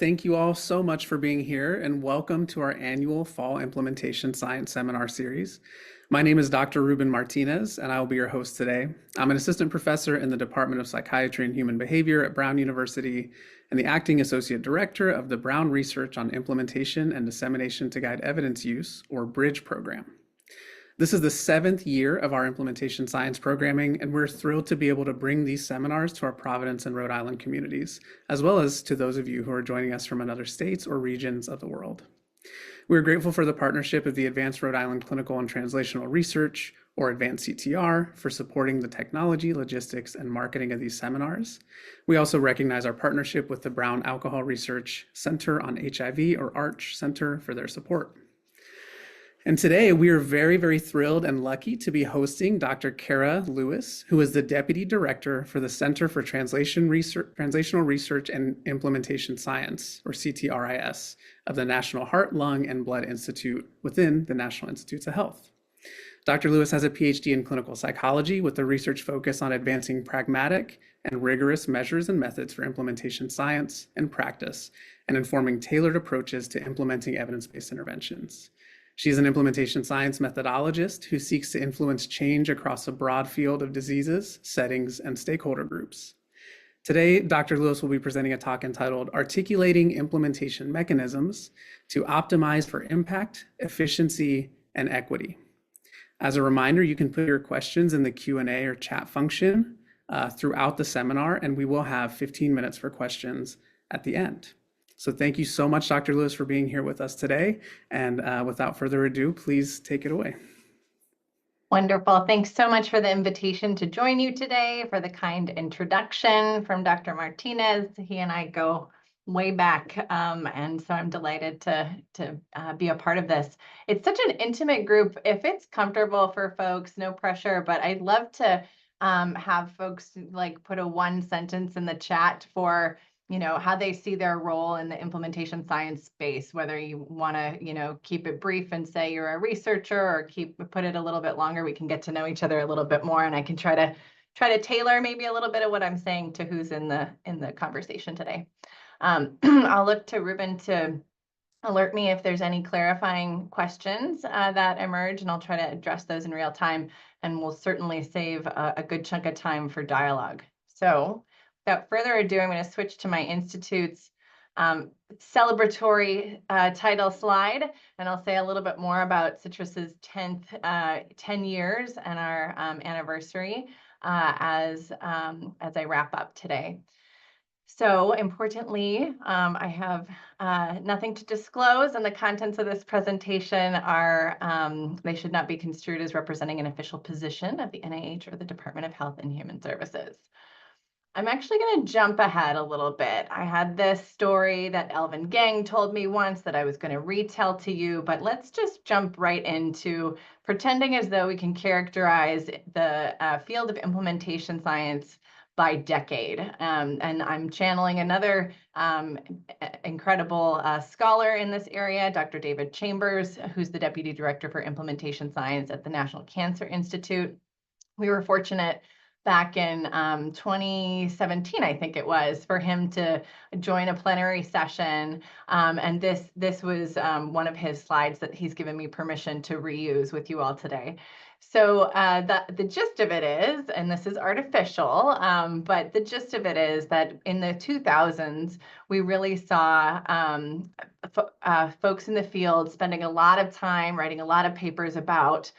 Thank you all so much for being here and welcome to our annual Fall Implementation Science Seminar Series. My name is Dr. Ruben Martinez and I will be your host today. I'm an assistant professor in the Department of Psychiatry and Human Behavior at Brown University and the acting associate director of the Brown Research on Implementation and Dissemination to Guide Evidence Use, or BRIDGE program. This is the 7th year of our implementation science programming, and we're thrilled to be able to bring these seminars to our Providence and Rhode Island communities, as well as to those of you who are joining us from other states or regions of the world. We're grateful for the partnership of the Advanced Rhode Island Clinical and Translational Research, or Advanced CTR, for supporting the technology, logistics, and marketing of these seminars. We also recognize our partnership with the Brown Alcohol Research Center on HIV, or ARCH Center, for their support. And today we are very, very thrilled and lucky to be hosting Dr. Cara Lewis, who is the Deputy Director for the Center for Translational Research and Implementation Science, or CTRIS, of the National Heart, Lung, and Blood Institute within the National Institutes of Health. Dr. Lewis has a PhD in clinical psychology with a research focus on advancing pragmatic and rigorous measures and methods for implementation science and practice, and informing tailored approaches to implementing evidence-based interventions. She's an implementation science methodologist who seeks to influence change across a broad field of diseases, settings, and stakeholder groups. Today, Dr. Lewis will be presenting a talk entitled Articulating Implementation Mechanisms to Optimize for Impact, Efficiency, and Equity. As a reminder, you can put your questions in the Q&A or chat function throughout the seminar, and we will have 15 minutes for questions at the end. So thank you so much, Dr. Lewis, for being here with us today. And without further ado, please take it away. Wonderful. Thanks so much for the invitation to join you today, for the kind introduction from Dr. Martinez. He and I go way back, and so I'm delighted to be a part of this. It's such an intimate group. If it's comfortable for folks, no pressure, but I'd love to have folks like put a one sentence in the chat for how they see their role in the implementation science space, whether you want to, keep it brief and say you're a researcher, or put it a little bit longer. We can get to know each other a little bit more, and I can try to tailor maybe a little bit of what I'm saying to who's in the conversation today. I'll look to Ruben to alert me if there's any clarifying questions that emerge, and I'll try to address those in real time, and we'll certainly save a good chunk of time for dialogue. So without further ado, I'm going to switch to my institute's celebratory title slide, and I'll say a little bit more about CTRIS's 10 years and our anniversary as I wrap up today. So importantly, I have nothing to disclose, and the contents of this presentation are, they should not be construed as representing an official position of the NIH or the Department of Health and Human Services. I'm actually going to jump ahead a little bit. I had this story that Elvin Gang told me once that I was going to retell to you, but let's just jump right into pretending as though we can characterize the field of implementation science by decade. And I'm channeling another incredible scholar in this area, Dr. David Chambers, who's the Deputy Director for Implementation Science at the National Cancer Institute. We were fortunate back in 2017, I think it was, for him to join a plenary session. And this was one of his slides that he's given me permission to reuse with you all today. So the gist of it is, and this is artificial, but the gist of it is that in the 2000s, we really saw folks in the field spending a lot of time writing a lot of papers about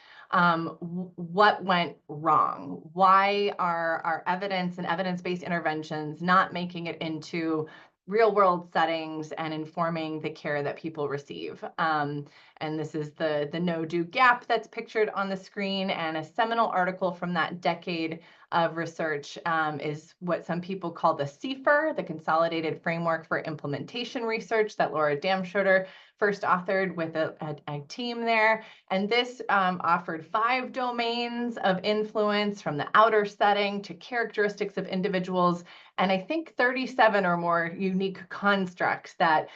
what went wrong. Why are our evidence and evidence-based interventions not making it into real-world settings and informing the care that people receive? And this is the no-do gap that's pictured on the screen, and a seminal article from that decade of research is what some people call the CFIR, the Consolidated Framework for Implementation Research, that Laura Damschroeder first authored with a team there. And this offered 5 domains of influence, from the outer setting to characteristics of individuals, and I think 37 or more unique constructs that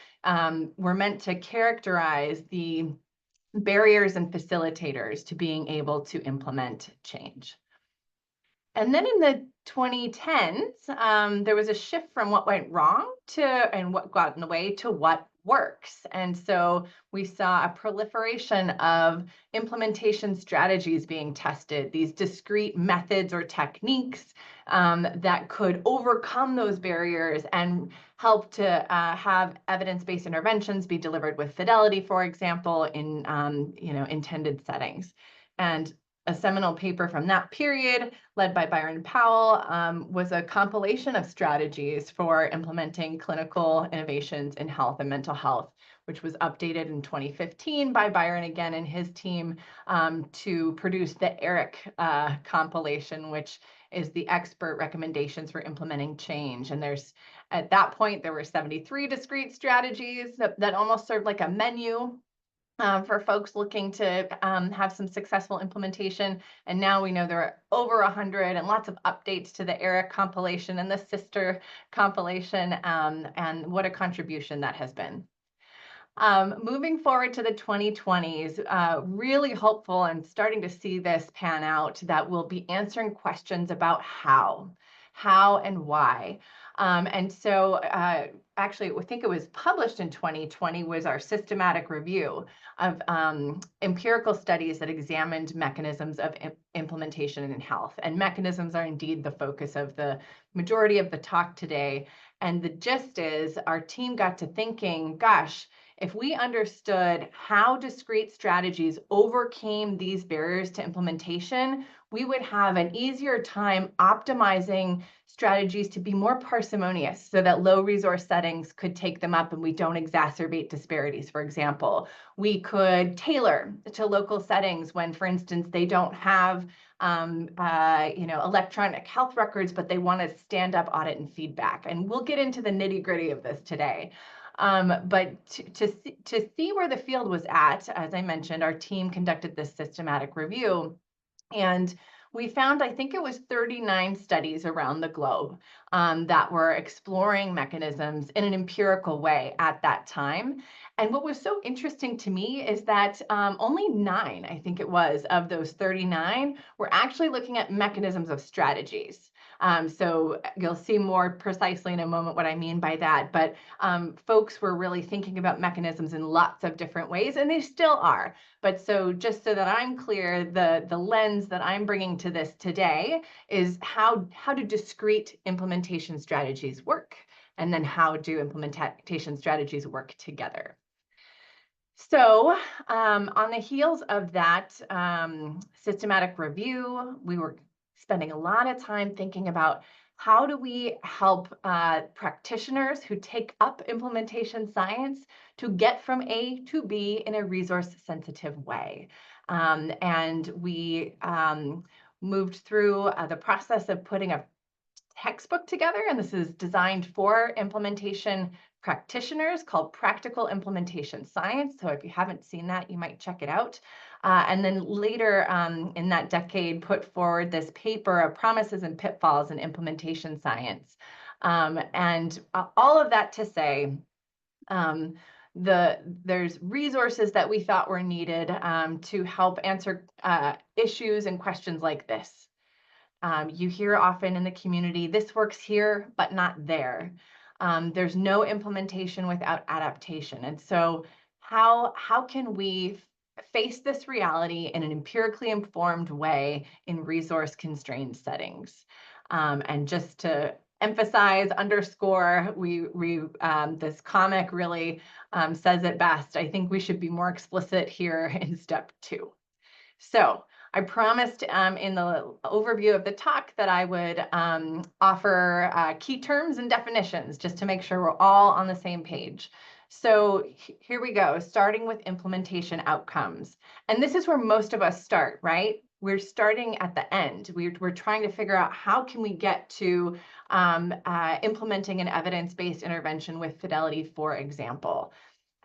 were meant to characterize the barriers and facilitators to being able to implement change. And then in the 2010s, there was a shift from what went wrong and what got in the way to what works. And so we saw a proliferation of implementation strategies being tested, these discrete methods or techniques that could overcome those barriers and help to have evidence-based interventions be delivered with fidelity, for example, in intended settings. And a seminal paper from that period, led by Byron Powell, was a compilation of strategies for implementing clinical innovations in health and mental health, which was updated in 2015 by Byron again and his team to produce the ERIC compilation, which is the expert recommendations for implementing change. And at that point, there were 73 discrete strategies that almost served like a menu for folks looking to have some successful implementation. And now we know there are over 100 and lots of updates to the ERIC compilation and the sister compilation, and what a contribution that has been. Moving forward to the 2020s, really hopeful and starting to see this pan out, that we'll be answering questions about how and why. And so actually, I think it was published in 2020, was our systematic review of empirical studies that examined mechanisms of implementation in health. And mechanisms are indeed the focus of the majority of the talk today. And the gist is our team got to thinking, gosh, if we understood how discrete strategies overcame these barriers to implementation, we would have an easier time optimizing strategies to be more parsimonious so that low resource settings could take them up and we don't exacerbate disparities. For example, we could tailor to local settings when, for instance, they don't have electronic health records, but they want to stand up audit and feedback. And we'll get into the nitty gritty of this today. But to see where the field was at, as I mentioned, our team conducted this systematic review, and we found, I think it was 39 studies around the globe that were exploring mechanisms in an empirical way at that time. And what was so interesting to me is that only 9, I think it was, of those 39 were actually looking at mechanisms of strategies. So you'll see more precisely in a moment what I mean by that. But folks were really thinking about mechanisms in lots of different ways, and they still are. But so just so that I'm clear, the lens that I'm bringing to this today is how do discrete implementation strategies work? And then how do implementation strategies work together? So on the heels of that systematic review, we were spending a lot of time thinking about how do we help practitioners who take up implementation science to get from A to B in a resource-sensitive way. And we moved through the process of putting a textbook together, and this is designed for implementation practitioners, called Practical Implementation Science. So if you haven't seen that, you might check it out. And then later in that decade, put forward this paper of Promises and Pitfalls in Implementation Science. And all of that to say, there's resources that we thought were needed to help answer issues and questions like this. You hear often in the community, this works here, but not there. There's no implementation without adaptation. And so how can we face this reality in an empirically informed way in resource-constrained settings? And just to emphasize, underscore, this comic really says it best. I think we should be more explicit here in step 2. So I promised in the overview of the talk that I would offer key terms and definitions just to make sure we're all on the same page. So here we go, starting with implementation outcomes. And this is where most of us start, right? We're starting at the end. We're trying to figure out how can we get to implementing an evidence-based intervention with fidelity, for example.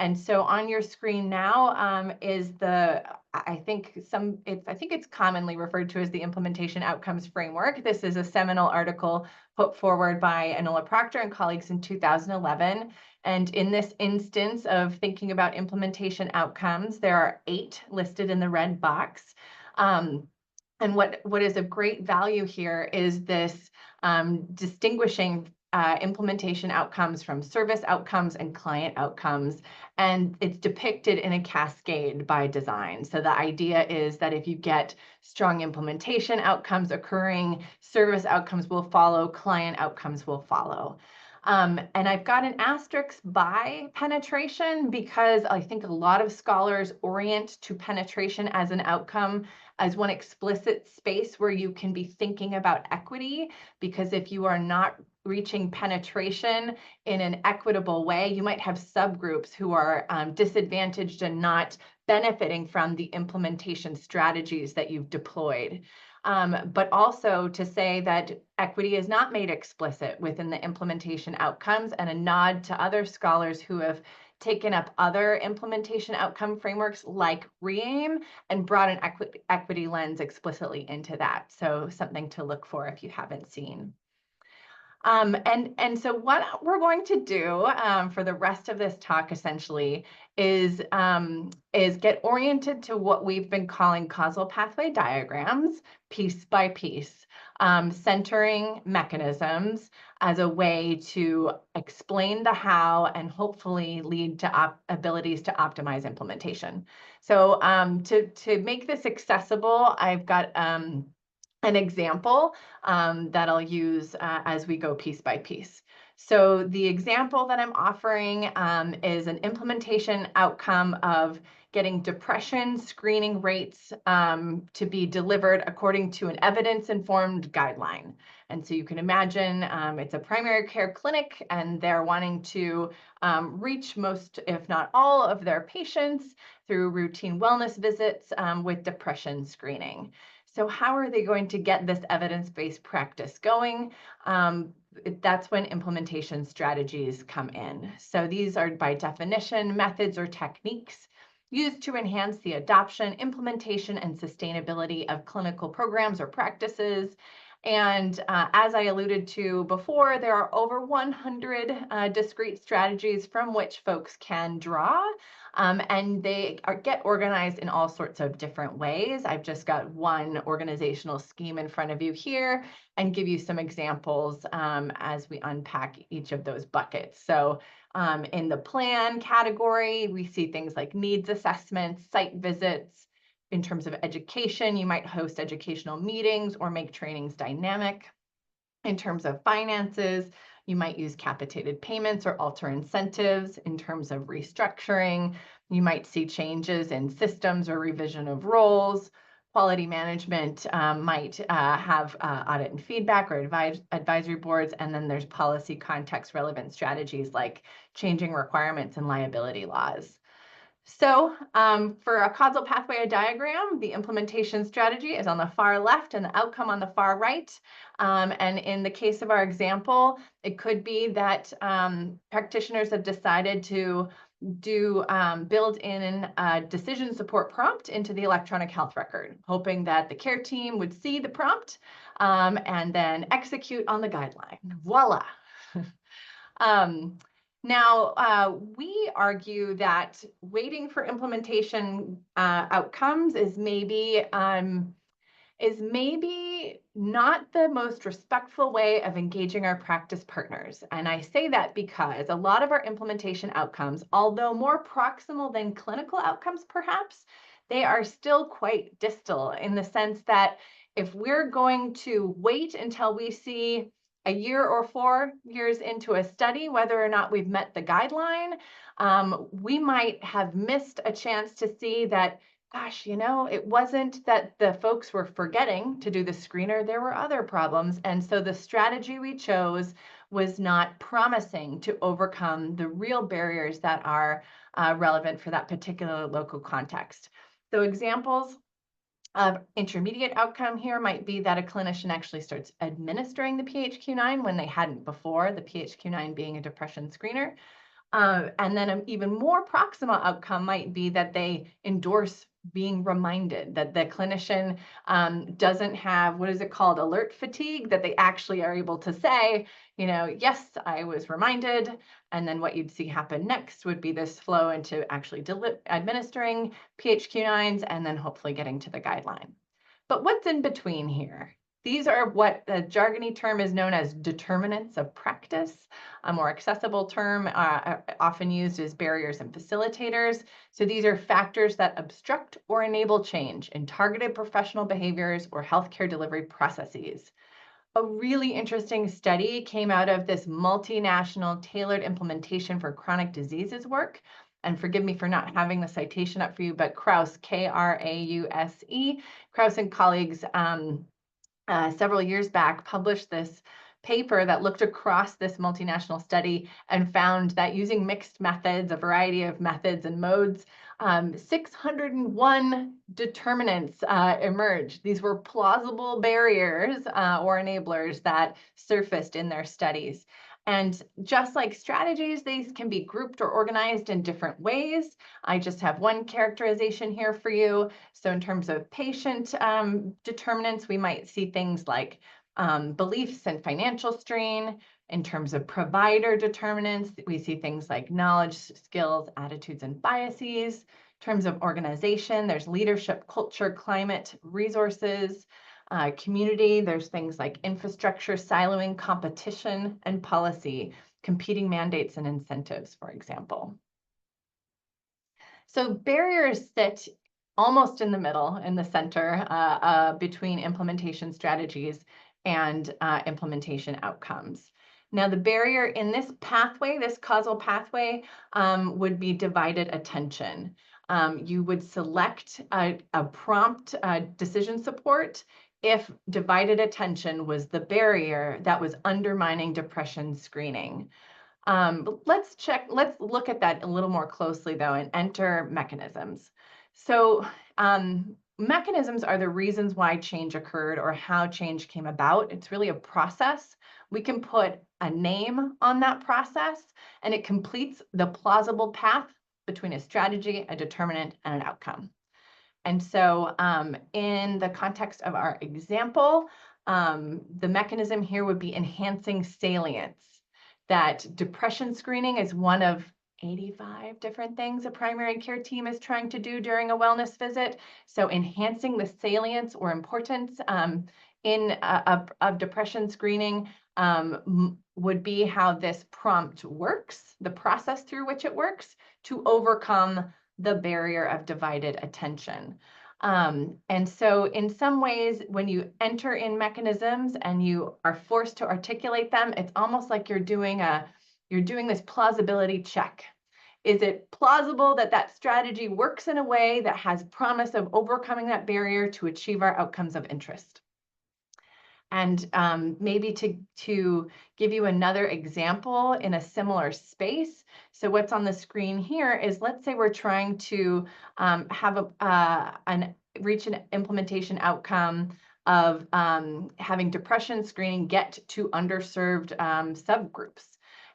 And so on your screen now is I think it's commonly referred to as the Implementation Outcomes Framework. This is a seminal article put forward by Enola Proctor and colleagues in 2011. And in this instance of thinking about implementation outcomes, there are 8 listed in the red box. And what is of great value here is this distinguishing implementation outcomes from service outcomes and client outcomes. And it's depicted in a cascade by design. So the idea is that if you get strong implementation outcomes occurring, service outcomes will follow, client outcomes will follow. And I've got an asterisk by penetration because I think a lot of scholars orient to penetration as an outcome as one explicit space where you can be thinking about equity, because if you are not reaching penetration in an equitable way, you might have subgroups who are disadvantaged and not benefiting from the implementation strategies that you've deployed. But also to say that equity is not made explicit within the implementation outcomes, and a nod to other scholars who have taken up other implementation outcome frameworks like REAIM and brought an equity lens explicitly into that. So something to look for if you haven't seen. And so what we're going to do for the rest of this talk essentially is get oriented to what we've been calling causal pathway diagrams, piece by piece, centering mechanisms as a way to explain the how and hopefully lead to abilities to optimize implementation. So to make this accessible, I've got an example that I'll use as we go piece by piece. So the example that I'm offering is an implementation outcome of getting depression screening rates to be delivered according to an evidence-informed guideline. And so you can imagine it's a primary care clinic and they're wanting to reach most, if not all, of their patients through routine wellness visits with depression screening. So how are they going to get this evidence-based practice going? That's when implementation strategies come in. So these are by definition methods or techniques used to enhance the adoption, implementation, and sustainability of clinical programs or practices. And as I alluded to before, there are over 100 discrete strategies from which folks can draw. And they get organized in all sorts of different ways. I've just got one organizational scheme in front of you here and give you some examples as we unpack each of those buckets. So in the plan category, we see things like needs assessments, site visits. In terms of education, you might host educational meetings or make trainings dynamic. In terms of finances, you might use capitated payments or alter incentives. In terms of restructuring, you might see changes in systems or revision of roles. Quality management might have audit and feedback or advisory boards. And then there's policy context relevant strategies like changing requirements and liability laws. So for a causal pathway diagram, the implementation strategy is on the far left and the outcome on the far right. And in the case of our example, it could be that practitioners have decided to build in a decision support prompt into the electronic health record, hoping that the care team would see the prompt and then execute on the guideline. Voila. Now, we argue that waiting for implementation outcomes is maybe not the most respectful way of engaging our practice partners. And I say that because a lot of our implementation outcomes, although more proximal than clinical outcomes perhaps, they are still quite distal in the sense that if we're going to wait until we see a year or 4 years into a study, whether or not we've met the guideline, we might have missed a chance to see that, gosh, it wasn't that the folks were forgetting to do the screener, there were other problems. And so the strategy we chose was not promising to overcome the real barriers that are relevant for that particular local context. So examples of intermediate outcome here might be that a clinician actually starts administering the PHQ-9 when they hadn't before, the PHQ-9 being a depression screener. And then an even more proximal outcome might be that they endorse being reminded, that the clinician doesn't have, what is it called, alert fatigue, that they actually are able to say, yes, I was reminded. And then what you'd see happen next would be this flow into actually administering PHQ-9s and then hopefully getting to the guideline. But what's in between here? These are what the jargony term is known as determinants of practice. A more accessible term often used is barriers and facilitators. So these are factors that obstruct or enable change in targeted professional behaviors or healthcare delivery processes. A really interesting study came out of this multinational tailored implementation for chronic diseases work. And forgive me for not having the citation up for you, but Krause, Krause, Krause and colleagues several years back published this paper that looked across this multinational study and found that using mixed methods, a variety of methods and modes, 601 determinants emerged. These were plausible barriers or enablers that surfaced in their studies. And just like strategies, these can be grouped or organized in different ways. I just have one characterization here for you. So in terms of patient determinants, we might see things like beliefs and financial strain. In terms of provider determinants, we see things like knowledge, skills, attitudes, and biases. In terms of organization, there's leadership, culture, climate, resources. Community, there's things like infrastructure, siloing, competition, and policy, competing mandates and incentives, for example. So barriers sit almost in the middle, in the center, between implementation strategies and implementation outcomes. Now, the barrier in this pathway, this causal pathway, would be divided attention. You would select a prompt decision support if divided attention was the barrier that was undermining depression screening. But let's look at that a little more closely though, and enter mechanisms. So mechanisms are the reasons why change occurred or how change came about. It's really a process. We can put a name on that process and it completes the plausible path between a strategy, a determinant, and an outcome. And so in the context of our example, the mechanism here would be enhancing salience. That depression screening is one of 85 different things a primary care team is trying to do during a wellness visit. So enhancing the salience or importance of depression screening would be how this prompt works, the process through which it works to overcome the barrier of divided attention. And so in some ways, when you enter in mechanisms and you are forced to articulate them, it's almost like you're doing this plausibility check. Is it plausible that that strategy works in a way that has promise of overcoming that barrier to achieve our outcomes of interest? And maybe to give you another example in a similar space. So what's on the screen here is, let's say we're trying to reach an implementation outcome of having depression screening get to underserved subgroups.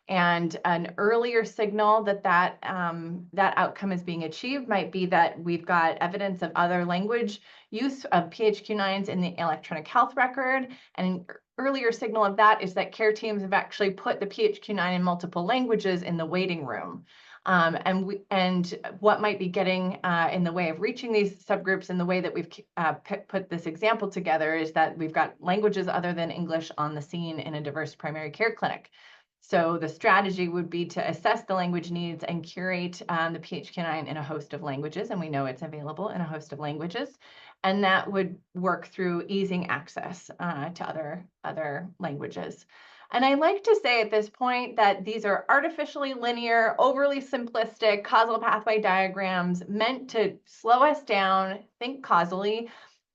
And an earlier signal that outcome is being achieved might be that we've got evidence of other language use of PHQ-9s in the electronic health record. And an earlier signal of that is that care teams have actually put the PHQ-9 in multiple languages in the waiting room. And what might be getting in the way of reaching these subgroups in the way that we've put this example together is that we've got languages other than English on the scene in a diverse primary care clinic. So the strategy would be to assess the language needs and curate the PHQ-9 in a host of languages, and we know it's available in a host of languages, and that would work through easing access to other languages. And I like to say at this point that these are artificially linear, overly simplistic causal pathway diagrams meant to slow us down, think causally,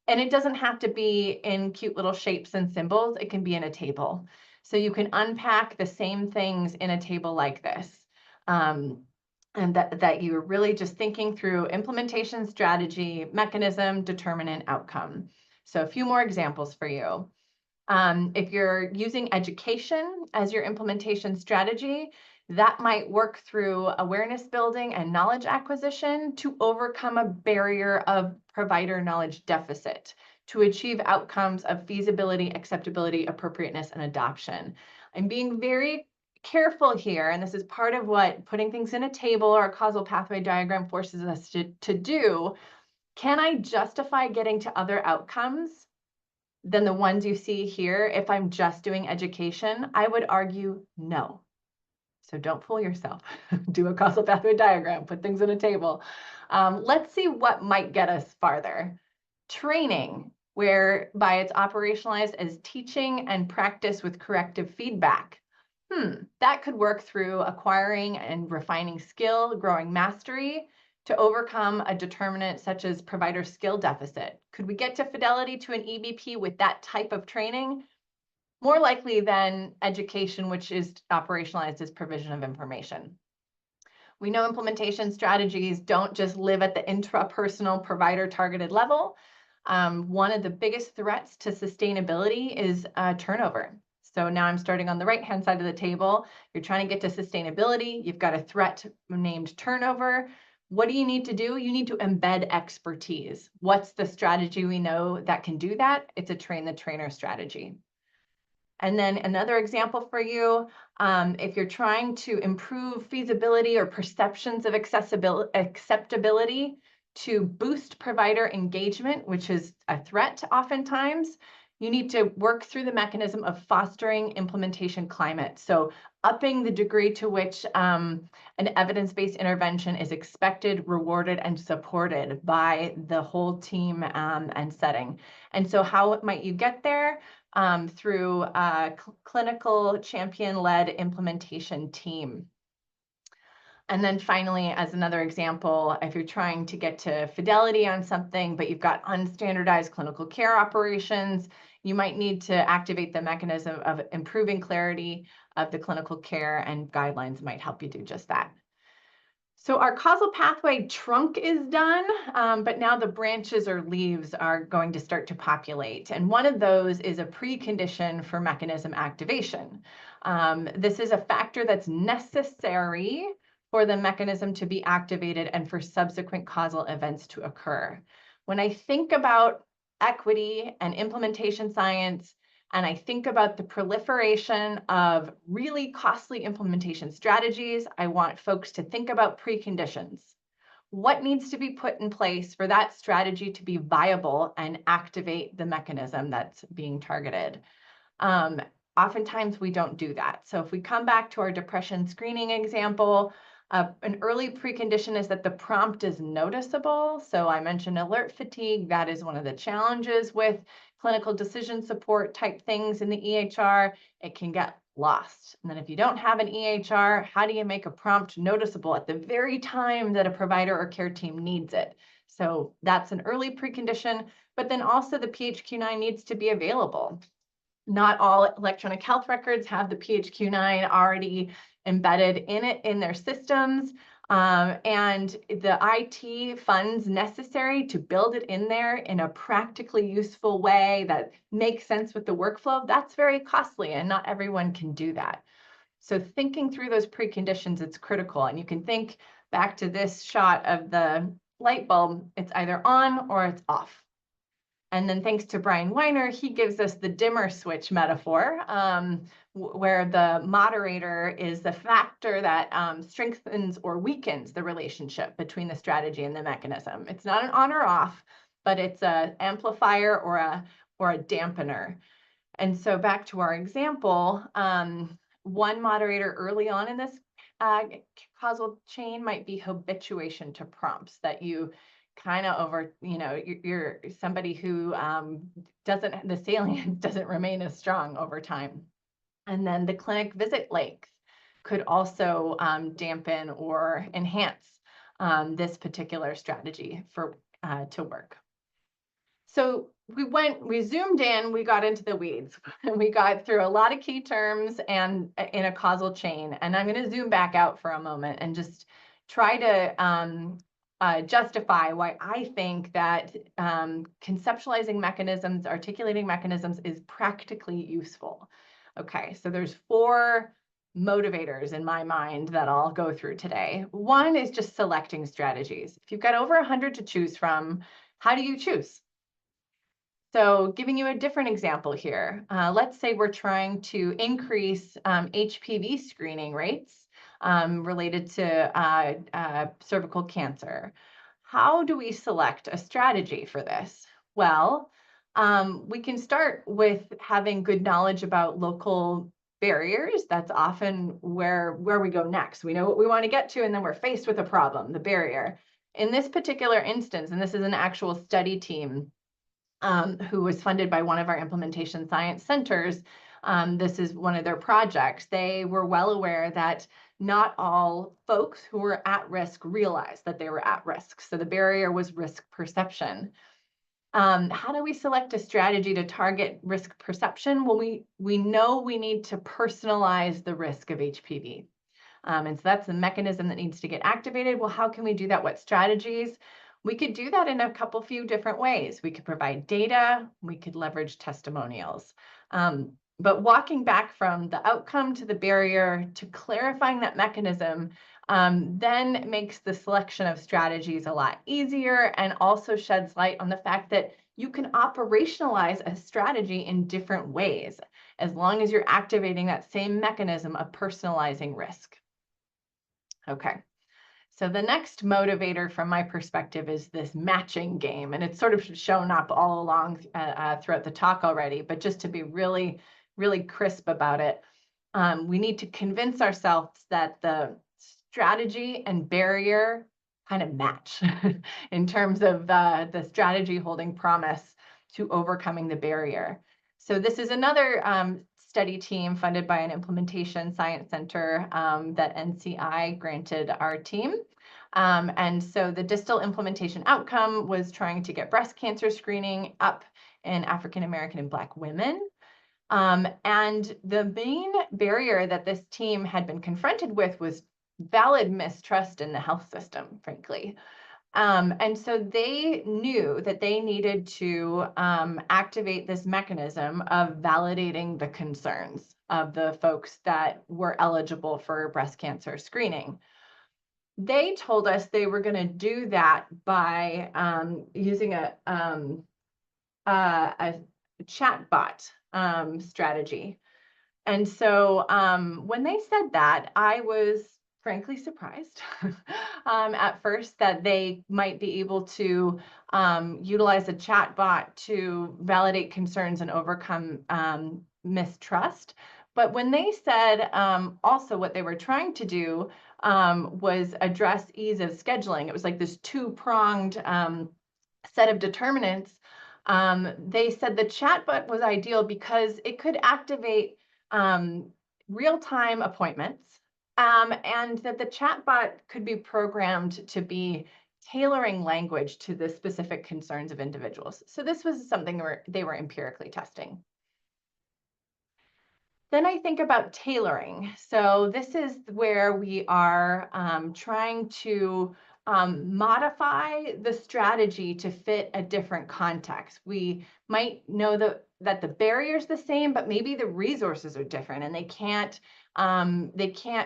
and it doesn't have to be in cute little shapes and symbols. It can be in a table. So you can unpack the same things in a table like this. And that you're really just thinking through implementation strategy, mechanism, determinant, outcome. So a few more examples for you. If you're using education as your implementation strategy, that might work through awareness building and knowledge acquisition to overcome a barrier of provider knowledge deficit, to achieve outcomes of feasibility, acceptability, appropriateness, and adoption. I'm being very careful here, and this is part of what putting things in a table or a causal pathway diagram forces us to do, Can I justify getting to other outcomes than the ones you see here if I'm just doing education? I would argue no. So don't fool yourself. Do a causal pathway diagram, put things on a table. Let's see what might get us farther. Training, whereby it's operationalized as teaching and practice with corrective feedback. That could work through acquiring and refining skill, growing mastery to overcome a determinant such as provider skill deficit. Could we get to fidelity to an EBP with that type of training? More likely than education, which is operationalized as provision of information. We know implementation strategies don't just live at the intrapersonal provider targeted level. One of the biggest threats to sustainability is turnover. So now I'm starting on the right-hand side of the table. You're trying to get to sustainability. You've got a threat named turnover. What do you need to do? You need to embed expertise. What's the strategy we know that can do that? It's a train the trainer strategy. And then another example for you, if you're trying to improve feasibility or perceptions of acceptability to boost provider engagement, which is a threat oftentimes, you need to work through the mechanism of fostering implementation climate. So upping the degree to which an evidence-based intervention is expected, rewarded, and supported by the whole team and setting. And so how might you get there? Through a clinical champion-led implementation team. And then finally, as another example, if you're trying to get to fidelity on something, but you've got unstandardized clinical care operations, you might need to activate the mechanism of improving clarity of the clinical care, and guidelines might help you do just that. So our causal pathway trunk is done, but now the branches or leaves are going to start to populate. And one of those is a precondition for mechanism activation. This is a factor that's necessary for the mechanism to be activated and for subsequent causal events to occur. When I think about equity and implementation science, and I think about the proliferation of really costly implementation strategies, I want folks to think about preconditions. What needs to be put in place for that strategy to be viable and activate the mechanism that's being targeted? Oftentimes we don't do that. So if we come back to our depression screening example, an early precondition is that the prompt is noticeable. So I mentioned alert fatigue. That is one of the challenges with clinical decision support type things in the EHR. It can get lost. And then if you don't have an EHR, how do you make a prompt noticeable at the very time that a provider or care team needs it? So that's an early precondition, but then also the PHQ-9 needs to be available. Not all electronic health records have the PHQ-9 already embedded in it in their systems, and the IT funds necessary to build it in there in a practically useful way that makes sense with the workflow, that's very costly, and not everyone can do that. So thinking through those preconditions, it's critical. And you can think back to this shot of the light bulb. It's either on or it's off. And then thanks to Brian Weiner, he gives us the dimmer switch metaphor, where the moderator is the factor that strengthens or weakens the relationship between the strategy and the mechanism. It's not an on or off, but it's an amplifier or a dampener. And so back to our example, one moderator early on in this causal chain might be habituation to prompts, that you kind of you're somebody who the salience doesn't remain as strong over time. And then the clinic visit length could also dampen or enhance this particular strategy for to work. So we zoomed in, we got into the weeds, and we got through a lot of key terms and in a causal chain. And I'm going to zoom back out for a moment and just try to justify why I think that conceptualizing mechanisms, articulating mechanisms is practically useful. Okay, so there's 4 motivators in my mind that I'll go through today. One is just selecting strategies. If you've got over 100 to choose from, how do you choose? So giving you a different example here, let's say we're trying to increase HPV screening rates related to cervical cancer. how do we select a strategy for this? Well, we can start with having good knowledge about local barriers. That's often where we go next. We know what we want to get to, and then we're faced with a problem, the barrier. In this particular instance, and this is an actual study team who was funded by one of our implementation science centers. This is one of their projects. They were well aware that not all folks who were at risk realized that they were at risk. So the barrier was risk perception. How do we select a strategy to target risk perception? Well, we know we need to personalize the risk of HPV. And so that's the mechanism that needs to get activated. Well, how can we do that? What strategies? We could do that in a few different ways. We could provide data, we could leverage testimonials. But walking back from the outcome to the barrier to clarifying that mechanism then makes the selection of strategies a lot easier and also sheds light on the fact that you can operationalize a strategy in different ways as long as you're activating that same mechanism of personalizing risk. Okay. So the next motivator from my perspective is this matching game, and it's sort of shown up all along throughout the talk already, but just to be really, really crisp about it, we need to convince ourselves that the strategy and barrier kind of match in terms of the strategy holding promise to overcoming the barrier. So this is another study team funded by an implementation science center that NCI granted our team. And so the distal implementation outcome was trying to get breast cancer screening up in African American and Black women. And the main barrier that this team had been confronted with was valid mistrust in the health system, frankly. And so they knew that they needed to activate this mechanism of validating the concerns of the folks that were eligible for breast cancer screening. They told us they were going to do that by using a chatbot strategy. And so when they said that, I was frankly surprised at first that they might be able to utilize a chatbot to validate concerns and overcome mistrust. But when they said also what they were trying to do was address ease of scheduling, it was like this two-pronged set of determinants. They said the chatbot was ideal because it could activate real-time appointments, and that the chatbot could be programmed to be tailoring language to the specific concerns of individuals. So this was something they were empirically testing. Then I think about tailoring. So this is where we are trying to modify the strategy to fit a different context. We might know that the barrier is the same, but maybe the resources are different, and they can't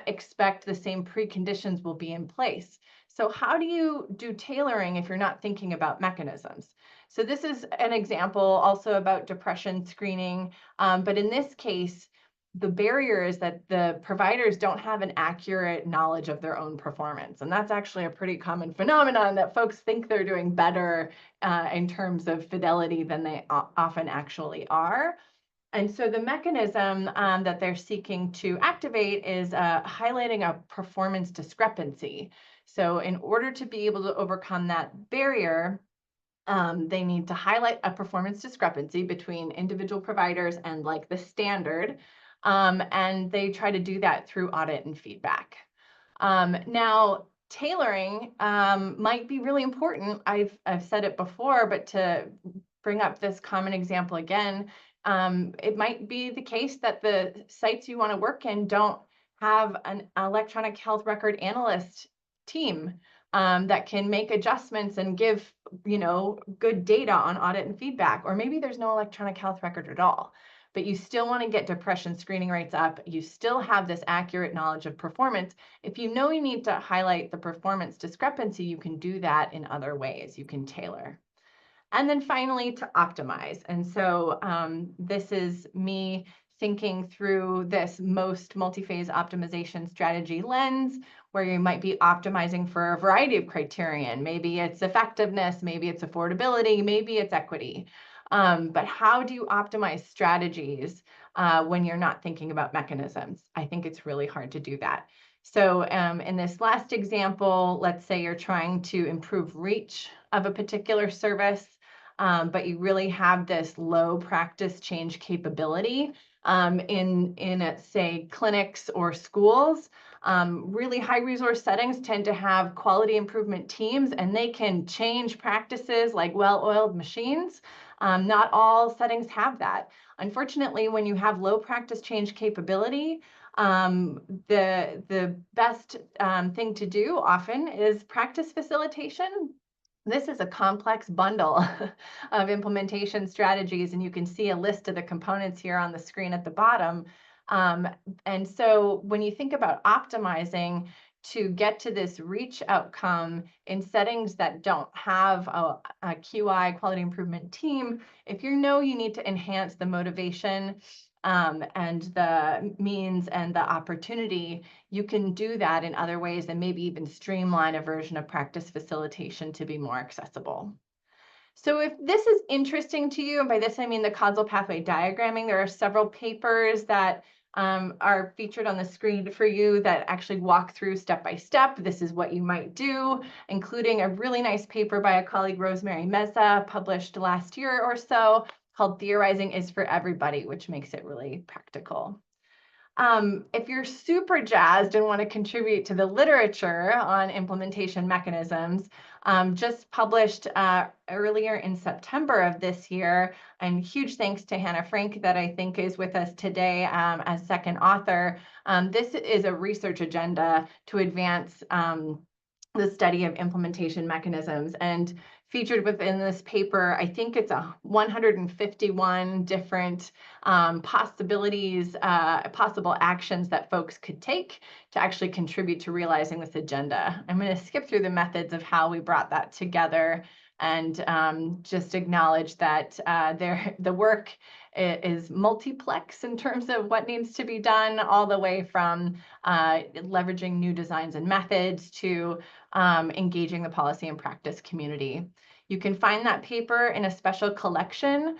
expect the same preconditions will be in place. So how do you do tailoring if you're not thinking about mechanisms? So this is an example also about depression screening, but in this case, the barrier is that the providers don't have an accurate knowledge of their own performance. And that's actually a pretty common phenomenon, that folks think they're doing better in terms of fidelity than they often actually are. And so the mechanism that they're seeking to activate is highlighting a performance discrepancy. So in order to be able to overcome that barrier, they need to highlight a performance discrepancy between individual providers and like the standard. And they try to do that through audit and feedback. Now, tailoring might be really important. I've said it before, but to bring up this common example again, it might be the case that the sites you want to work in don't have an electronic health record analyst team that can make adjustments and give, good data on audit and feedback, or maybe there's no electronic health record at all. But you still want to get depression screening rates up. You still have this accurate knowledge of performance. If you know you need to highlight the performance discrepancy, you can do that in other ways. You can tailor. And then finally, to optimize. And so this is me thinking through this most multi-phase optimization strategy lens, where you might be optimizing for a variety of criterion. Maybe it's effectiveness, maybe it's affordability, maybe it's equity. But how do you optimize strategies when you're not thinking about mechanisms? I think it's really hard to do that. So in this last example, let's say you're trying to improve reach of a particular service, but you really have this low practice change capability in say, clinics or schools. Really high resource settings tend to have quality improvement teams, and they can change practices like well-oiled machines. Not all settings have that. Unfortunately, when you have low practice change capability, the best thing to do often is practice facilitation. This is a complex bundle of implementation strategies, and you can see a list of the components here on the screen at the bottom. And so when you think about optimizing to get to this reach outcome in settings that don't have a QI, quality improvement team, if you know you need to enhance the motivation and the means and the opportunity, you can do that in other ways and maybe even streamline a version of practice facilitation to be more accessible. So if this is interesting to you, and by this I mean the causal pathway diagramming, there are several papers that are featured on the screen for you that actually walk through step by step. This is what you might do, including a really nice paper by a colleague, Rosemary Meza, published last year or so, called Theorizing is for Everybody, which makes it really practical. If you're super jazzed and want to contribute to the literature on implementation mechanisms, just published earlier in September of this year, and huge thanks to Hannah Frank that I think is with us today as second author. This is a research agenda to advance the study of implementation mechanisms, and featured within this paper, I think it's 151 different possibilities, possible actions that folks could take to actually contribute to realizing this agenda. I'm going to skip through the methods of how we brought that together and just acknowledge that the work is multiplex in terms of what needs to be done, all the way from leveraging new designs and methods to engaging the policy and practice community. You can find that paper in a special collection,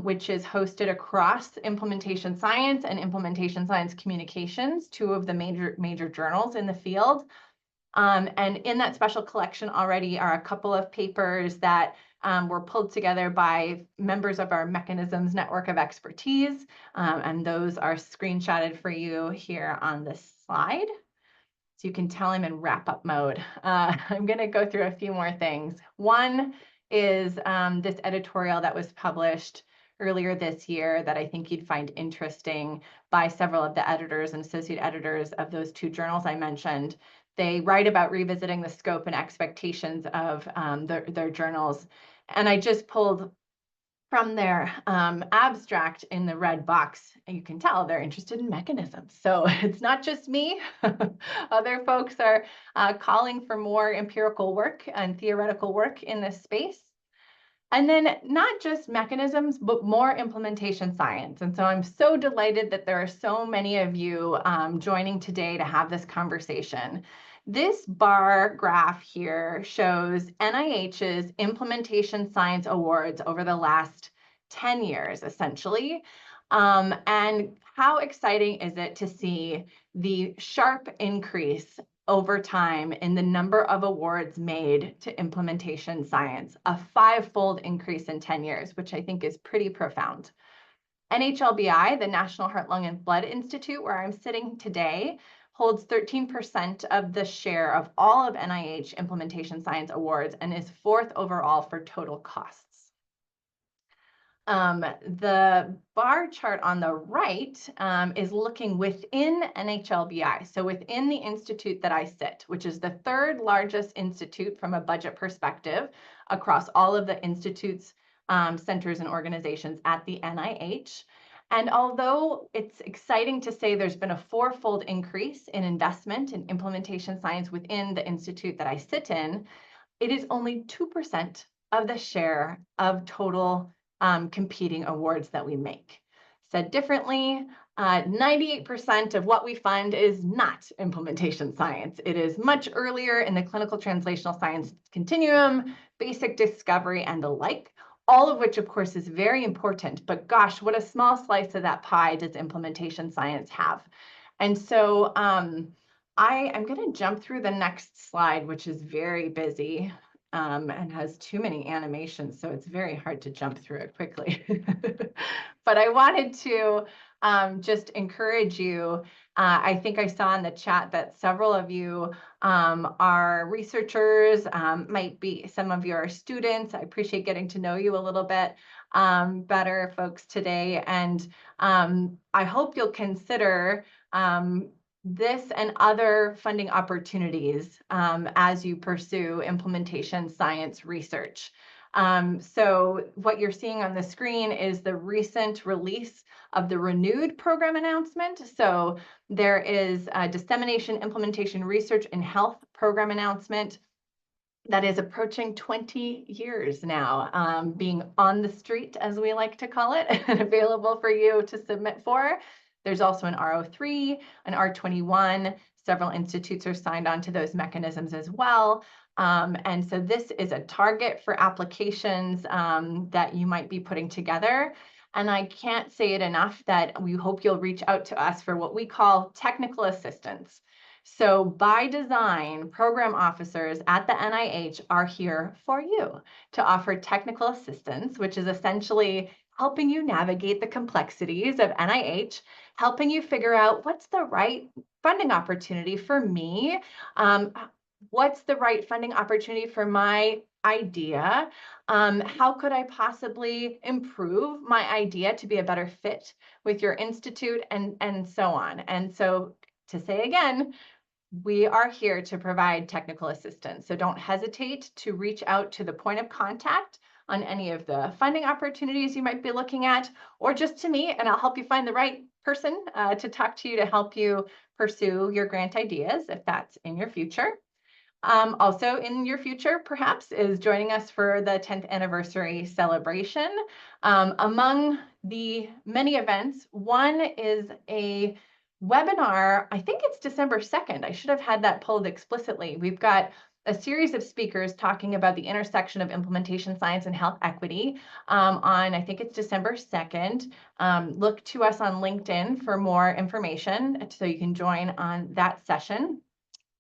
which is hosted across implementation science and implementation science communications, two of the major journals in the field. And in that special collection already are a couple of papers that were pulled together by members of our mechanisms network of expertise. And those are screenshotted for you here on this slide. So you can tell I'm in wrap-up mode. I'm going to go through a few more things. One is this editorial that was published earlier this year that I think you'd find interesting by several of the editors and associate editors of those two journals I mentioned. They write about revisiting the scope and expectations of their journals. And I just pulled from their abstract in the red box, and you can tell they're interested in mechanisms. So it's not just me. Other folks are calling for more empirical work and theoretical work in this space. And then not just mechanisms, but more implementation science. And so I'm so delighted that there are so many of you joining today to have this conversation. This bar graph here shows NIH's implementation science awards over the last 10 years, essentially. And how exciting is it to see the sharp increase over time in the number of awards made to implementation science, a 5-fold increase in 10 years, which I think is pretty profound. NHLBI, the National Heart, Lung, and Blood Institute, where I'm sitting today, holds 13% of the share of all of NIH implementation science awards and is 4th overall for total costs. The bar chart on the right is looking within NHLBI, so within the institute that I sit, which is the 3rd largest institute from a budget perspective across all of the institutes, centers, and organizations at the NIH. And although it's exciting to say there's been a 4-fold increase in investment in implementation science within the institute that I sit in, it is only 2% of the share of total competing awards that we make. Said differently, 98% of what we fund is not implementation science. It is much earlier in the clinical translational science continuum, basic discovery, and the like, all of which, of course, is very important. But gosh, what a small slice of that pie does implementation science have? And so I'm going to jump through the next slide, which is very busy. And has too many animations, so it's very hard to jump through it quickly. But I wanted to just encourage you. I think I saw in the chat that several of you are researchers, might be some of you are students. I appreciate getting to know you a little bit better, folks, today. And I hope you'll consider this and other funding opportunities as you pursue implementation science research. So what you're seeing on the screen is the recent release of the renewed program announcement. So there is a dissemination implementation research in health program announcement that is approaching 20 years now, being on the street, as we like to call it, and available for you to submit for. There's also an R03, an R21. Several institutes are signed on to those mechanisms as well. And so this is a target for applications that you might be putting together. And I can't say it enough that we hope you'll reach out to us for what we call technical assistance. So by design, program officers at the NIH are here for you to offer technical assistance, which is essentially helping you navigate the complexities of NIH, helping you figure out what's the right funding opportunity for me, what's the right funding opportunity for my idea, how could I possibly improve my idea to be a better fit with your institute, and so on. And so to say again, we are here to provide technical assistance. So don't hesitate to reach out to the point of contact on any of the funding opportunities you might be looking at, or just to me, and I'll help you find the right person to talk to you to help you pursue your grant ideas if that's in your future. Also in your future, perhaps, is joining us for the 10th anniversary celebration. Among the many events, one is a webinar. I think it's December 2nd. I should have had that pulled explicitly. We've got a series of speakers talking about the intersection of implementation science and health equity on, I think it's December 2nd. Look to us on LinkedIn for more information so you can join on that session.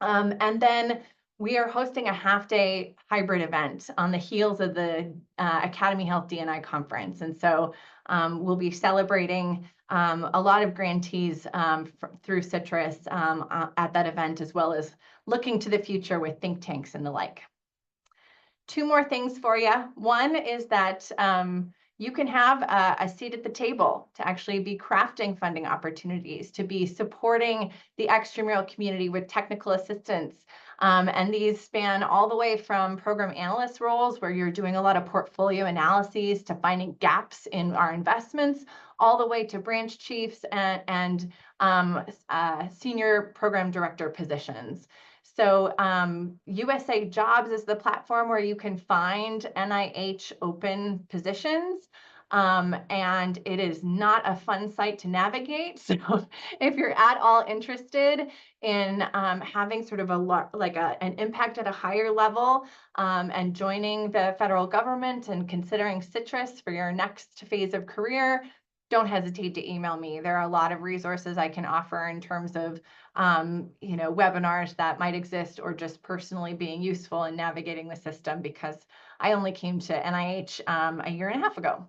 And then we are hosting a half-day hybrid event on the heels of the Academy Health D&I conference. And so we'll be celebrating a lot of grantees through CTRIS at that event, as well as looking to the future with think tanks and the like. Two more things for you. One is that you can have a seat at the table to actually be crafting funding opportunities, to be supporting the extramural community with technical assistance. And these span all the way from program analyst roles, where you're doing a lot of portfolio analyses, to finding gaps in our investments, all the way to branch chiefs and senior program director positions. So USA Jobs is the platform where you can find NIH open positions. And it is not a fun site to navigate. So if you're at all interested in having sort of an impact at a higher level and joining the federal government and considering CTRIS for your next phase of career, don't hesitate to email me. There are a lot of resources I can offer in terms of webinars that might exist, or just personally being useful in navigating the system, because I only came to NIH a year and a half ago.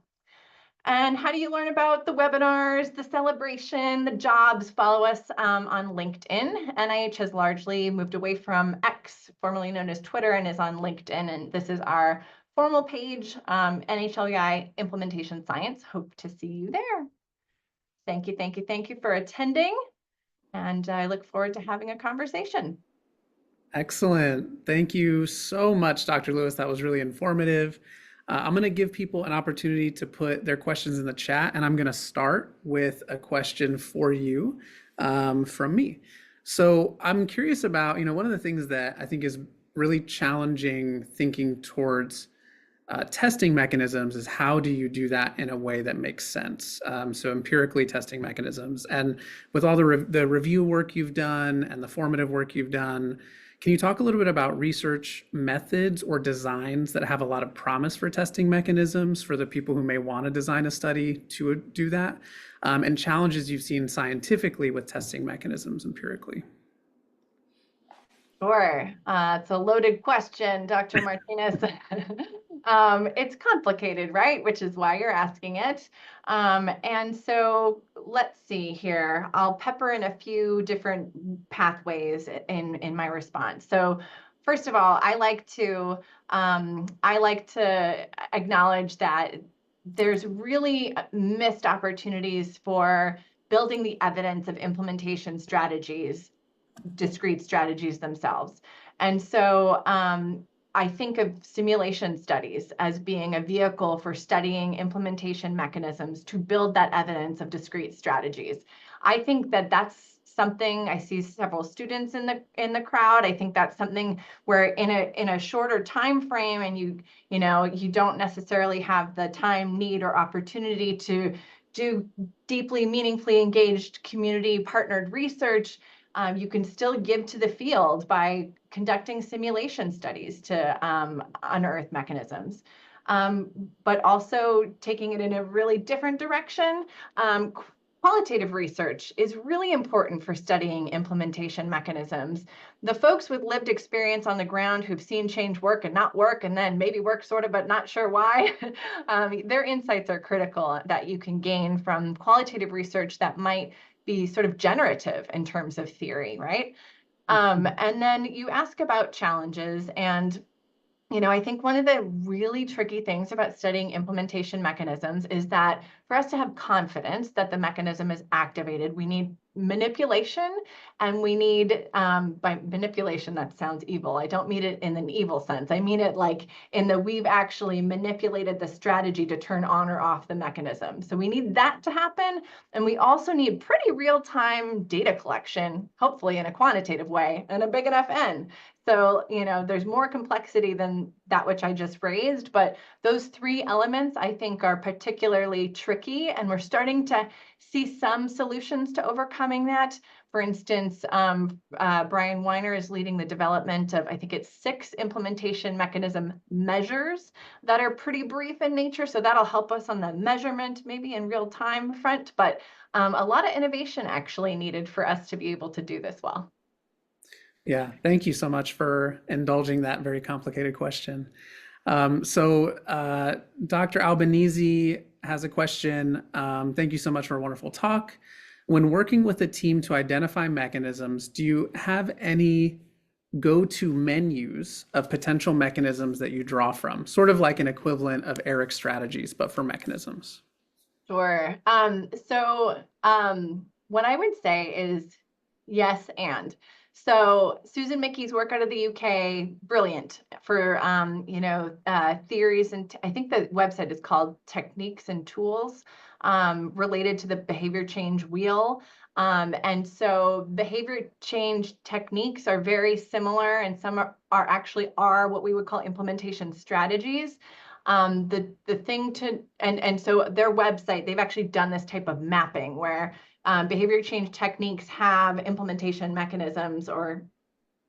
And how do you learn about the webinars, the celebration, the jobs? Follow us on LinkedIn. NIH has largely moved away from X, formerly known as Twitter, and is on LinkedIn. And this is our formal page, NHLBI Implementation Science. Hope to see you there. Thank you, thank you, thank you for attending. And I look forward to having a conversation. Excellent. Thank you so much, Dr. Lewis. That was really informative. I'm going to give people an opportunity to put their questions in the chat, and I'm going to start with a question for you from me. So I'm curious about, one of the things that I think is really challenging thinking towards testing mechanisms is how do you do that in a way that makes sense? So empirically testing mechanisms. And with all the review work you've done and the formative work you've done, can you talk a little bit about research methods or designs that have a lot of promise for testing mechanisms for the people who may want to design a study to do that, and challenges you've seen scientifically with testing mechanisms empirically? Sure. It's a loaded question, Dr. Martinez. It's complicated, right? Which is why you're asking it. And so let's see here. I'll pepper in a few different pathways in my response. So first of all, I like to acknowledge that there's really missed opportunities for building the evidence of implementation strategies, discrete strategies themselves. And so I think of simulation studies as being a vehicle for studying implementation mechanisms to build that evidence of discrete strategies. I think that that's something. I see several students in the crowd. I think that's something where in a shorter time frame, and you don't necessarily have the time, need, or opportunity to do deeply, meaningfully engaged community partnered research. You can still give to the field by conducting simulation studies to unearth mechanisms, but also taking it in a really different direction. Qualitative research is really important for studying implementation mechanisms. The folks with lived experience on the ground who've seen change work and not work, and then maybe work sort of, but not sure why, their insights are critical that you can gain from qualitative research that might be sort of generative in terms of theory, right? And then you ask about challenges, and I think one of the really tricky things about studying implementation mechanisms is that for us to have confidence that the mechanism is activated, we need manipulation, and we need, by manipulation, that sounds evil. I don't mean it in an evil sense. I mean it like in the we've actually manipulated the strategy to turn on or off the mechanism. So we need that to happen. And we also need pretty real-time data collection, hopefully in a quantitative way, and a big enough N. So, there's more complexity than that which I just raised, but those three elements I think are particularly tricky, and we're starting to see some solutions to overcoming that. For instance, Brian Weiner is leading the development of, I think it's 6 implementation mechanism measures that are pretty brief in nature. So that'll help us on the measurement, maybe in real time front, but a lot of innovation actually needed for us to be able to do this well. Yeah, thank you so much for indulging that very complicated question. Dr. Albanese has a question. Thank you so much for a wonderful talk. When working with a team to identify mechanisms, do you have any go-to menus of potential mechanisms that you draw from? Sort of like an equivalent of Eric strategies, but for mechanisms. Sure. What I would say is yes, and. So Susan Mickey's work out of the UK, brilliant for, theories. And I think the website is called Techniques and Tools related to the behavior change wheel. And so behavior change techniques are very similar, and some are actually what we would call implementation strategies. The thing to, and so their website, they've actually done this type of mapping where behavior change techniques have implementation mechanisms or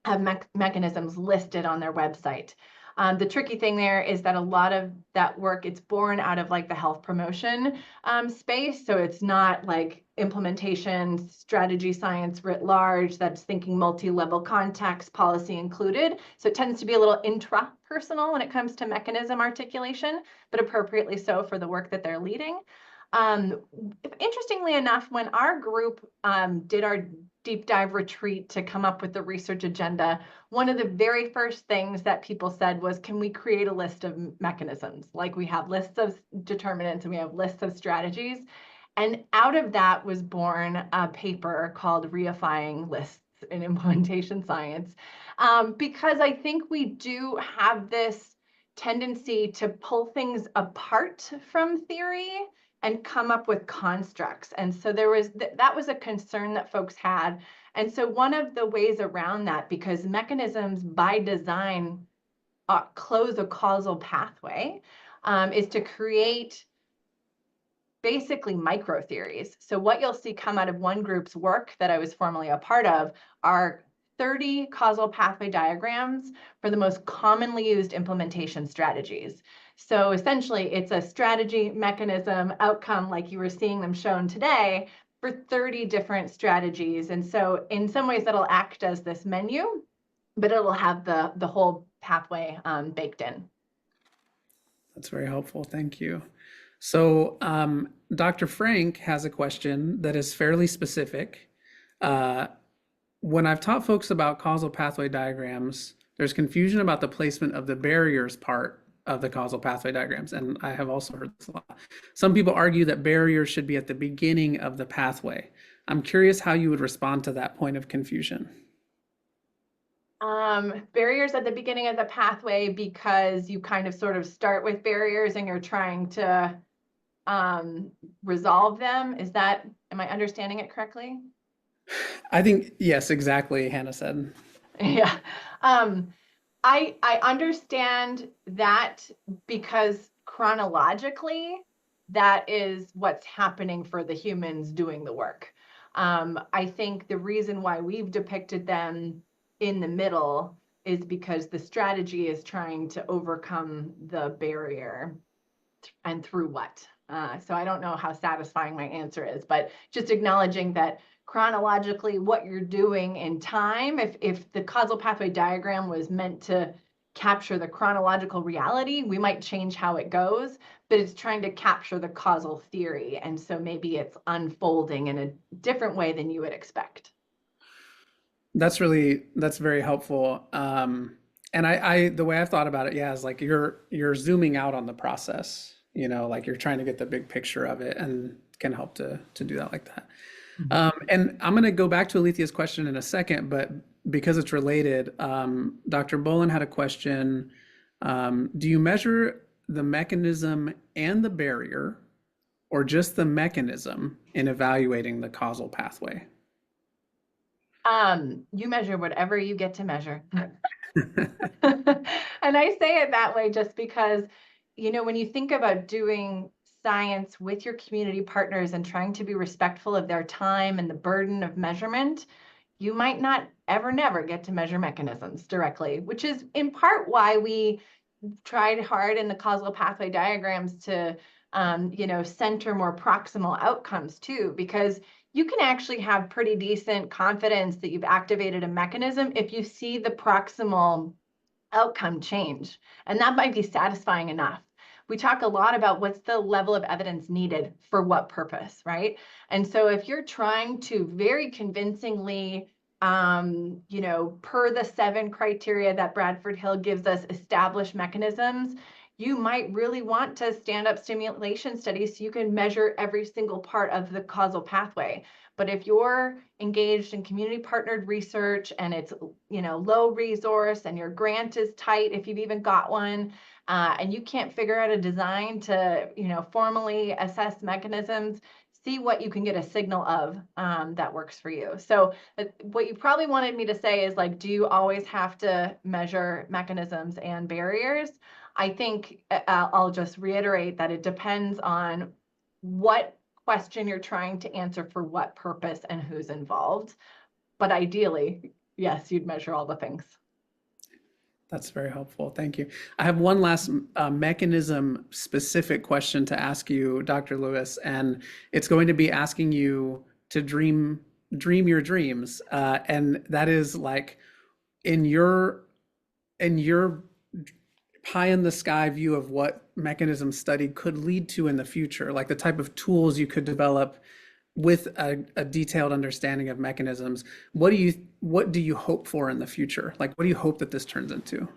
have mechanisms listed on their website. The tricky thing there is that a lot of that work, it's born out of like the health promotion space. So it's not like implementation strategy science writ large that's thinking multi-level context, policy included. So it tends to be a little intrapersonal when it comes to mechanism articulation, but appropriately so for the work that they're leading. Interestingly enough, when our group did our deep dive retreat to come up with the research agenda, one of the very first things that people said was, can we create a list of mechanisms? Like we have lists of determinants and we have lists of strategies. And out of that was born a paper called Reifying Lists in Implementation Science, because I think we do have this tendency to pull things apart from theory and come up with constructs. And so that was a concern that folks had. And so one of the ways around that, because mechanisms by design close a causal pathway is to create basically micro theories. So what you'll see come out of one group's work that I was formerly a part of are 30 causal pathway diagrams for the most commonly used implementation strategies. So essentially, it's a strategy, mechanism, outcome, like you were seeing them shown today, for 30 different strategies. And so in some ways, that'll act as this menu, but it'll have the whole pathway baked in. That's very helpful. Thank you. So, Dr. Frank has a question that is fairly specific. When I've taught folks about causal pathway diagrams, there's confusion about the placement of the barriers part of the causal pathway diagrams. And I have also heard this a lot. Some people argue that barriers should be at the beginning of the pathway. I'm curious how you would respond to that point of confusion. Barriers at the beginning of the pathway because you kind of sort of start with barriers and you're trying to resolve them. Am I understanding it correctly? I think, yes, exactly, Hannah said. Yeah. I understand that because chronologically, that is what's happening for the humans doing the work. I think the reason why we've depicted them in the middle is because the strategy is trying to overcome the barrier, and through what. So I don't know how satisfying my answer is, but just acknowledging that chronologically what you're doing in time, if the causal pathway diagram was meant to capture the chronological reality, we might change how it goes, but it's trying to capture the causal theory. And so maybe it's unfolding in a different way than you would expect. That's very helpful. And the way I've thought about it, yeah, is like you're zooming out on the process, like you're trying to get the big picture of it and can help to do that like that. And I'm going to go back to Alethia's question in a second, but because it's related, Dr. Bolin had a question. Do you measure the mechanism and the barrier, or just the mechanism in evaluating the causal pathway? You measure whatever you get to measure. And I say it that way just because, when you think about doing science with your community partners and trying to be respectful of their time and the burden of measurement, you might not never get to measure mechanisms directly, which is in part why we tried hard in the causal pathway diagrams to, center more proximal outcomes too, because you can actually have pretty decent confidence that you've activated a mechanism if you see the proximal outcome change. And that might be satisfying enough. We talk a lot about what's the level of evidence needed for what purpose, right? And so if you're trying to very convincingly, per the 7 criteria that Bradford Hill gives us, establish mechanisms, you might really want to stand up stimulation studies so you can measure every single part of the causal pathway. But if you're engaged in community partnered research and it's, low resource and your grant is tight, if you've even got one, and you can't figure out a design to, formally assess mechanisms, see what you can get a signal of that works for you. So what you probably wanted me to say is like, do you always have to measure mechanisms and barriers? I think I'll just reiterate that it depends on what question you're trying to answer for what purpose and who's involved. But ideally, yes, you'd measure all the things. That's very helpful. Thank you. I have one last mechanism specific question to ask you, Dr. Lewis, and it's going to be asking you to dream your dreams. And that is like in your pie in the sky view of what mechanism study could lead to in the future, like the type of tools you could develop with a detailed understanding of mechanisms. What do you hope for in the future? Like, what do you hope that this turns into?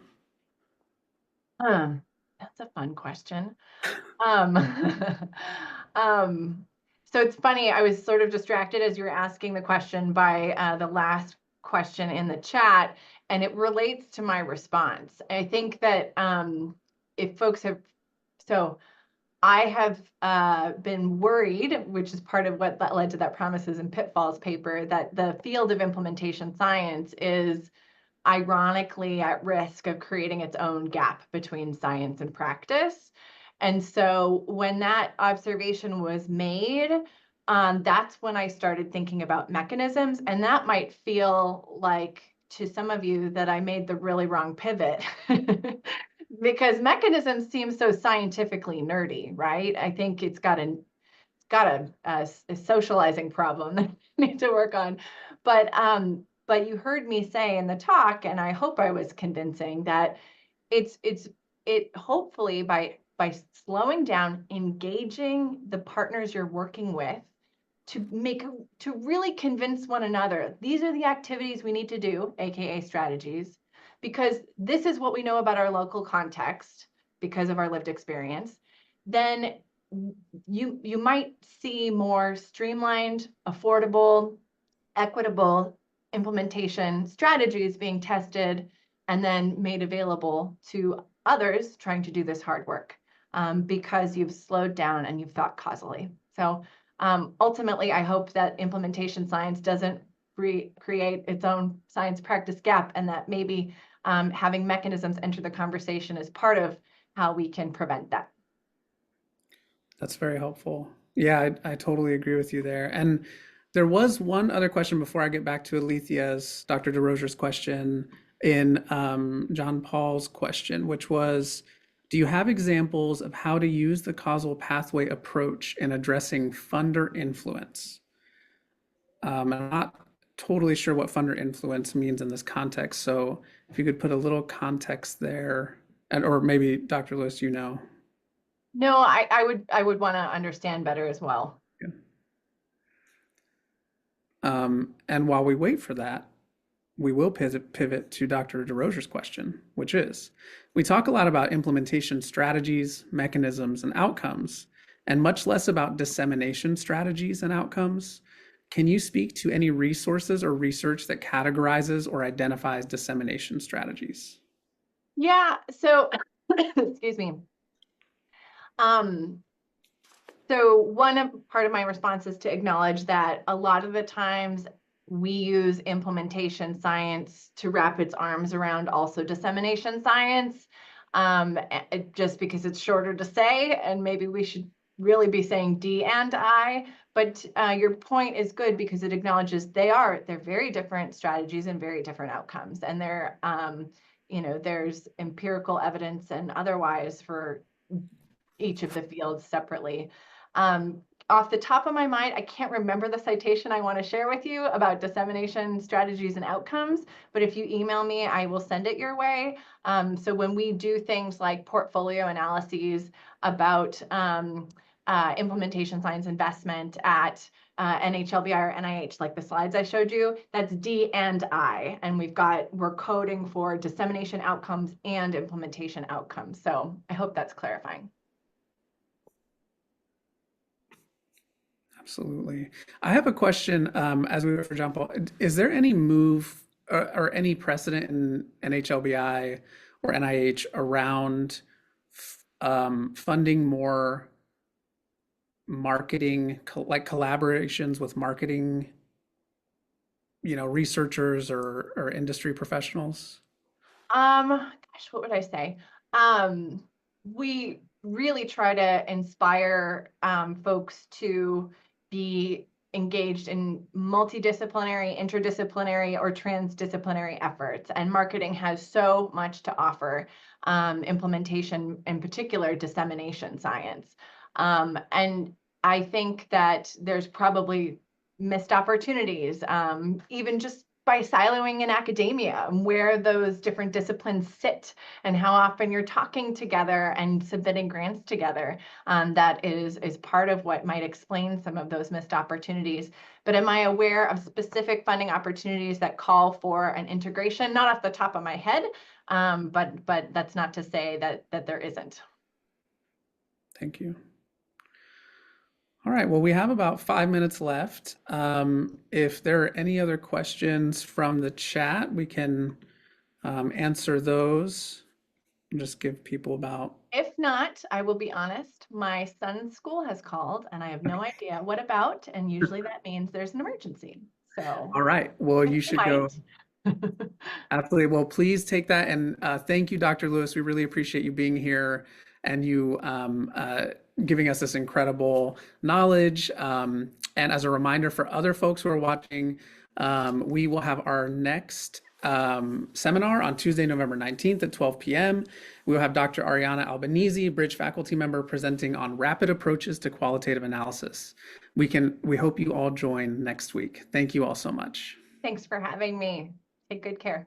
That's a fun question. So it's funny, I was sort of distracted as you were asking the question by the last question in the chat, and it relates to my response. I think that if folks have, so I have been worried, which is part of what that led to that Promises and Pitfalls paper, that the field of implementation science is ironically at risk of creating its own gap between science and practice. And so when that observation was made, that's when I started thinking about mechanisms. And that might feel like to some of you that I made the really wrong pivot because mechanisms seem so scientifically nerdy, right? I think it's got a socializing problem that I need to work on. But you heard me say in the talk, and I hope I was convincing that it hopefully by slowing down, engaging the partners you're working with to really convince one another these are the activities we need to do, aka strategies, because this is what we know about our local context because of our lived experience, then you might see more streamlined, affordable, equitable implementation strategies being tested and then made available to others trying to do this hard work, because you've slowed down and you've thought causally. So ultimately, I hope that implementation science doesn't create its own science practice gap, and that maybe having mechanisms enter the conversation is part of how we can prevent that. That's very helpful. Yeah, I totally agree with you there. And there was one other question before I get back to Alethia's, Dr. DeRozier's question in John Paul's question, which was, do you have examples of how to use the causal pathway approach in addressing funder influence? I'm not totally sure what funder influence means in this context. So if you could put a little context there, and or maybe Dr. Lewis, you know. No, I would want to understand better as well. Yeah. And while we wait for that, we will pivot to Dr. DeRozier's question, which is, we talk a lot about implementation strategies, mechanisms, and outcomes, and much less about dissemination strategies and outcomes. Can you speak to any resources or research that categorizes or identifies dissemination strategies? Yeah, so excuse me. So part of my response is to acknowledge that a lot of the times we use implementation science to wrap its arms around also dissemination science, just because it's shorter to say, and maybe we should really be saying D and I. But your point is good because it acknowledges they're very different strategies and very different outcomes, and there's empirical evidence and otherwise for each of the fields separately. Off the top of my mind, I can't remember the citation I want to share with you about dissemination strategies and outcomes, but if you email me, I will send it your way. So when we do things like portfolio analyses about implementation science investment at NHLBI or NIH, like the slides I showed you, that's D and I, and we're coding for dissemination outcomes and implementation outcomes. So I hope that's clarifying. Absolutely. I have a question as we wait for John Paul. Is there any move or any precedent in NHLBI or NIH around funding more marketing, like collaborations with marketing, researchers or industry professionals? Gosh, what would I say? We really try to inspire folks to be engaged in multidisciplinary, interdisciplinary, or transdisciplinary efforts. And marketing has so much to offer, implementation, in particular, dissemination science. And I think that there's probably missed opportunities, even just by siloing in academia, where those different disciplines sit and how often you're talking together and submitting grants together. That is part of what might explain some of those missed opportunities. But am I aware of specific funding opportunities that call for an integration? Not off the top of my head, but that's not to say that there isn't. Thank you. All right, well, we have about 5 minutes left. If there are any other questions from the chat, we can answer those. Just give people about. If not, I will be honest, my son's school has called and I have no idea what about, and usually that means there's an emergency. So All right, well, you should go. Absolutely. Well, please take that. And thank you, Dr. Lewis. We really appreciate you being here and you giving us this incredible knowledge. And as a reminder for other folks who are watching, we will have our next seminar on Tuesday, November 19th at 12 p.m. We will have Dr. Ariana Albanese, Bridge faculty member, presenting on rapid approaches to qualitative analysis. We hope you all join next week. Thank you all so much. Thanks for having me. Take good care.